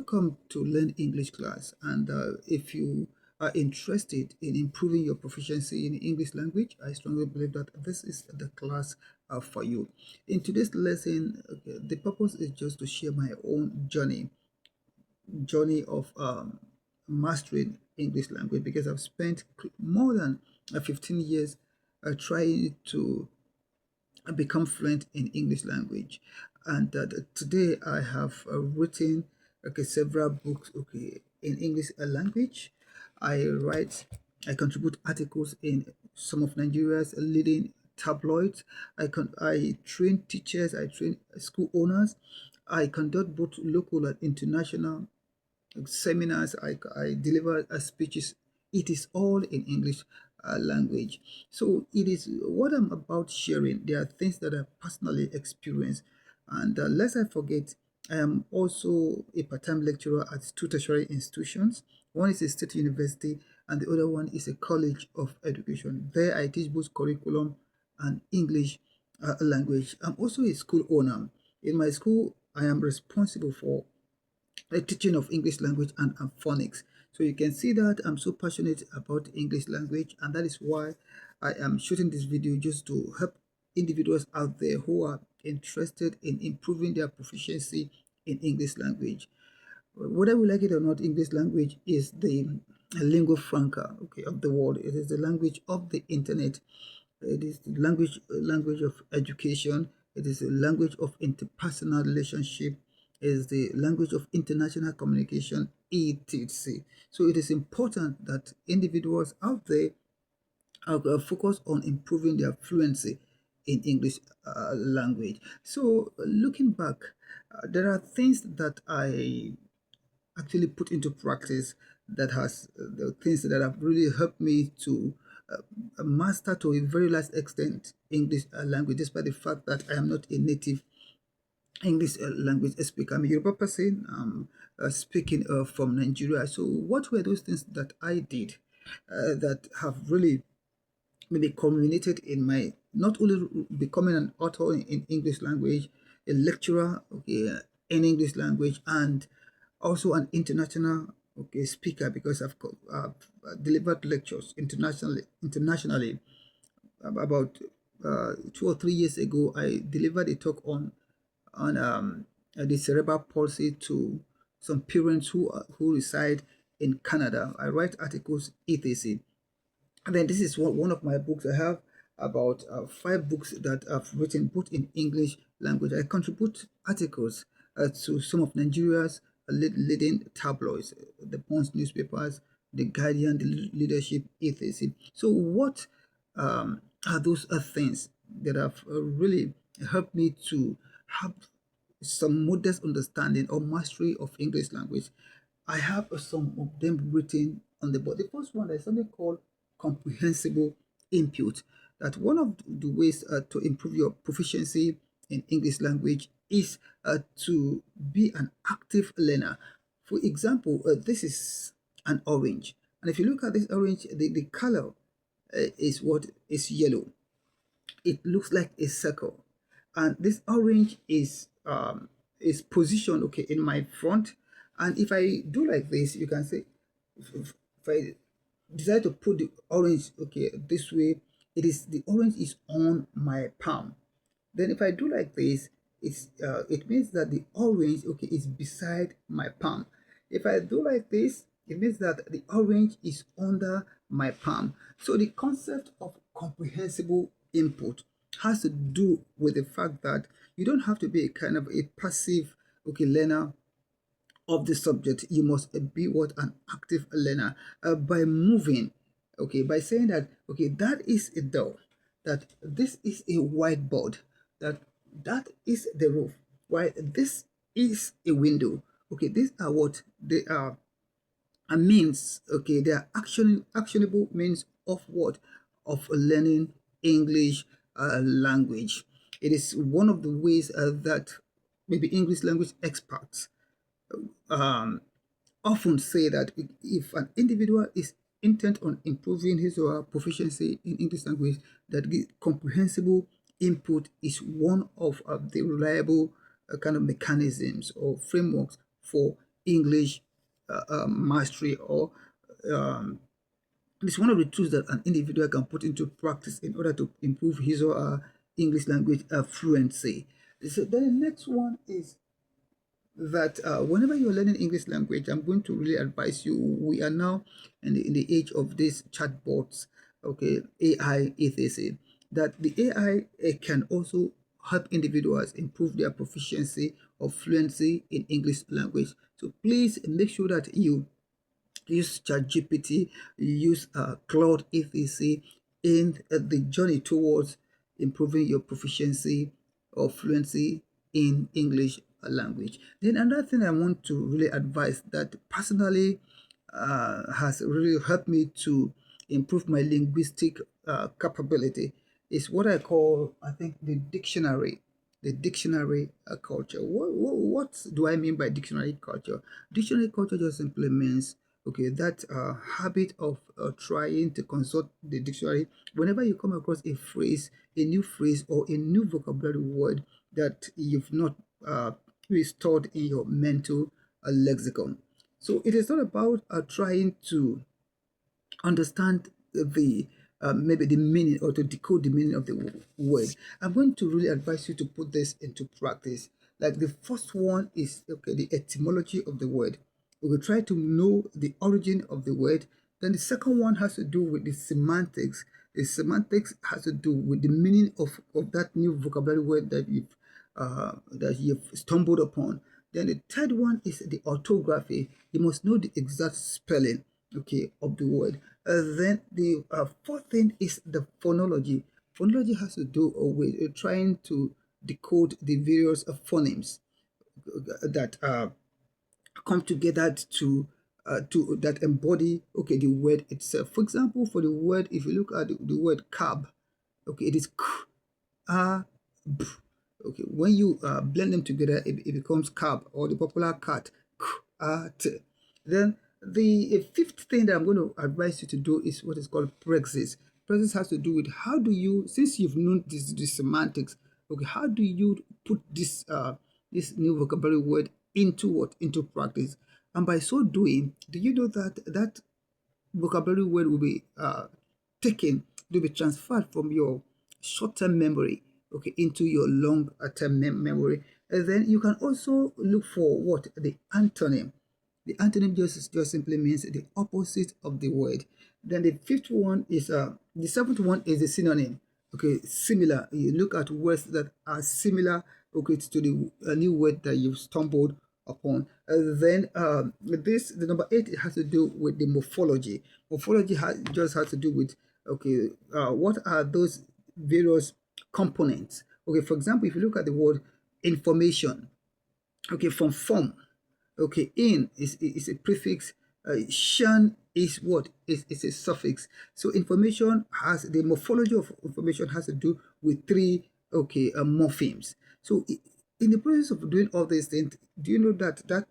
Welcome to Learn English class. And if you are interested in improving your proficiency in English language, I strongly believe that this is the class for you. In today's lesson, the purpose is just to share my own journey of mastering English language, because I've spent more than 15 years trying to become fluent in English language. And today I have written several books in English language. I write, I contribute articles in some of Nigeria's leading tabloids. I train teachers, I train school owners. I conduct both local and international seminars. I deliver speeches. It is all in English language. So it is what I'm about sharing. There are things that I personally experienced. And lest I forget, I am also a part-time lecturer at two tertiary institutions. One is a state university and the other one is a college of education. There I teach both curriculum and English language. I'm also a school owner. In my school, I am responsible for the teaching of English language and phonics. So you can see that I'm so passionate about English language, and that is why I am shooting this video, just to help individuals out there who are interested in improving their proficiency in English language. Whether we like it or not, English language is the lingua franca, of the world. It is the language of the internet. It is the language of education. It is the language of interpersonal relationship. It is the language of international communication, etc. So it is important that individuals out there focus on improving their fluency in English language. So looking back, there are things that I actually put into practice, that has the things that have really helped me to master to a very large extent English language, despite the fact that I am not a native English language speaker. I'm a Yoruba person, speaking from Nigeria. So what were those things that I did that have really maybe culminated in my not only becoming an author in English language, a lecturer in English language, and also an international speaker, because I've delivered lectures internationally. About 2 or 3 years ago, I delivered a talk on the cerebral palsy to some parents who reside in Canada. I write articles, etc. And then this is one of my books. I have about 5 books that I've written both in English language. I contribute articles to some of Nigeria's leading tabloids, the Punch newspapers, the Guardian, the Leadership, etc. So what are those things that have really helped me to have some modest understanding or mastery of English language? I have some of them written on the board. The first one is something called comprehensible input. That one of the ways to improve your proficiency in English language is to be an active learner. For example, this is an orange, and if you look at this orange, the color is what is yellow. It looks like a circle, and this orange is positioned in my front. And if I do like this, you can say, if I decide to put the orange this way, the orange is on my palm. Then if I do like this, it means that the orange is beside my palm. If I do like this, it means that the orange is under my palm. So the concept of comprehensible input has to do with the fact that you don't have to be a kind of a passive learner of the subject. You must be what an active learner by moving, by saying that that is a door, that this is a whiteboard, that is the roof, while this is a window. These are what they are, a means. They are actionable means of what, of learning English language. It is one of the ways that maybe English language experts um, often say that if an individual is intent on improving his or her proficiency in English language, that comprehensible input is one of the reliable kind of mechanisms or frameworks for English mastery, or um, it's one of the tools that an individual can put into practice in order to improve his or her English language fluency. So then the next one is that whenever you're learning English language, I'm going to really advise you. We are now in the age of these chatbots, okay, AI, etc. That the AI can also help individuals improve their proficiency or fluency in English language. So please make sure that you use ChatGPT, use Cloud etc. in the journey towards improving your proficiency or fluency in English language. Then another thing I want to really advise that personally has really helped me to improve my linguistic capability is what I call, I think, the dictionary culture. What do I mean by dictionary culture? Dictionary culture just simply means, okay, that habit of trying to consult the dictionary whenever you come across a phrase, a new phrase, or a new vocabulary word that you've not stored in your mental lexicon. So it is not about trying to understand the maybe the meaning or to decode the meaning of the word. I'm going to really advise you to put this into practice. Like the first one is, okay, the etymology of the word. We will try to know the origin of the word. Then the second one has to do with the semantics. The semantics has to do with the meaning of that new vocabulary word that you've stumbled upon. Then the third one is the orthography. You must know the exact spelling, okay, of the word. Then the fourth thing is the phonology. Phonology has to do with trying to decode the various phonemes that come together to that embody, okay, the word itself. For example, for the word, if you look at the word cab, okay, it is k, a, b. Okay, when you blend them together, it becomes cab, or the popular cat, k, a, t. Then the fifth thing that I'm going to advise you to do is what is called praxis. Praxis has to do with how do you, since you've known this semantics, okay, how do you put this new vocabulary word into what, into practice? And by so doing, do you know that that vocabulary word will be taken, to be transferred from your short-term memory, okay, into your long-term memory. And then you can also look for what, the antonym. The antonym just simply means the opposite of the word. Then the fifth one is the seventh one is the synonym. Okay, similar. You look at words that are similar, okay, to the new word that you've stumbled upon. Then the number 8, it has to do with the morphology. Morphology just has to do with, okay, what are those various components? Okay, for example, if you look at the word information, okay, from form, okay, in is a prefix, shan is what, is a suffix. So information has, the morphology of information has to do with three, okay, morphemes. So in the process of doing all these things, do you know that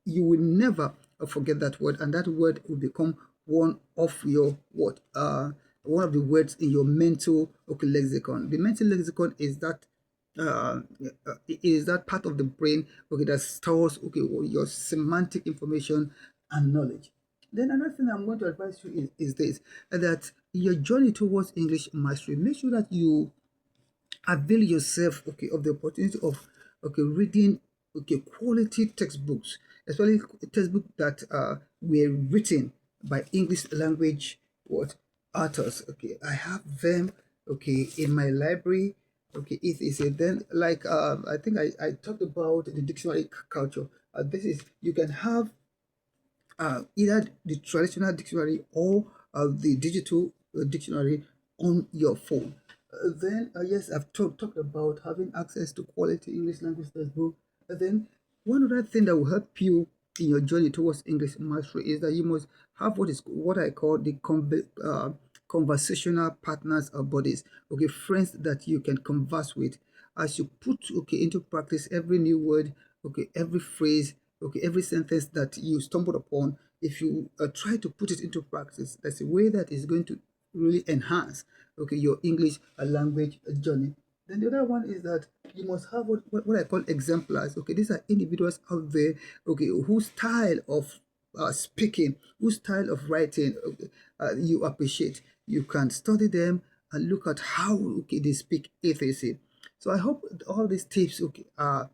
you will never forget that word, and that word will become one of your what, one of the words in your mental, okay, lexicon. The mental lexicon is that is that part of the brain, okay, that stores, okay, your semantic information and knowledge. Then another thing I'm going to advise you is this, that your journey towards English mastery, make sure that you avail yourself, okay, of the opportunity of, okay, reading, okay, quality textbooks, especially textbooks that were written by English language what, authors. Okay, I have them, okay, in my library. Okay, it is a, then like I think I talked about the dictionary culture. This is, you can have either the traditional dictionary or the digital dictionary on your phone. Then yes, I've talked about having access to quality English language textbook. Then one other thing that will help you in your journey towards English mastery is that you must have what I call the conversational partners or buddies. Okay, friends that you can converse with as you put, okay, into practice every new word, okay, every phrase, okay, every sentence that you stumbled upon. If you try to put it into practice, that's a way that is going to really enhance, okay, your English language journey. Then the other one is that you must have what I call exemplars. Okay, these are individuals out there, okay, whose style of speaking, whose style of writing, okay, you appreciate. You can study them and look at how, okay, they speak, etc. So I hope all these tips, okay, are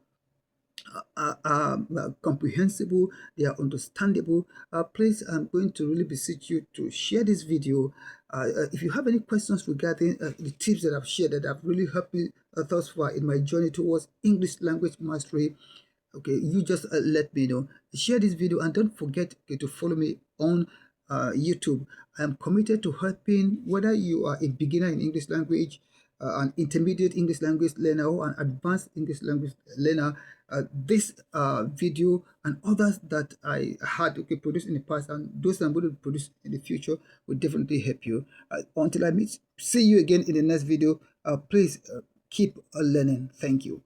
comprehensible, they are understandable. Please, I'm going to really beseech you to share this video. If you have any questions regarding the tips that I've shared that have really helped me thus far in my journey towards English language mastery, okay, you just let me know. Share this video and don't forget, okay, to follow me on YouTube. I am committed to helping whether you are a beginner in English language, an intermediate English language learner, or an advanced English language learner. This video and others that I had, okay, produced in the past, and those I'm going to produce in the future, will definitely help you. Until I see you again in the next video, please keep learning. Thank you.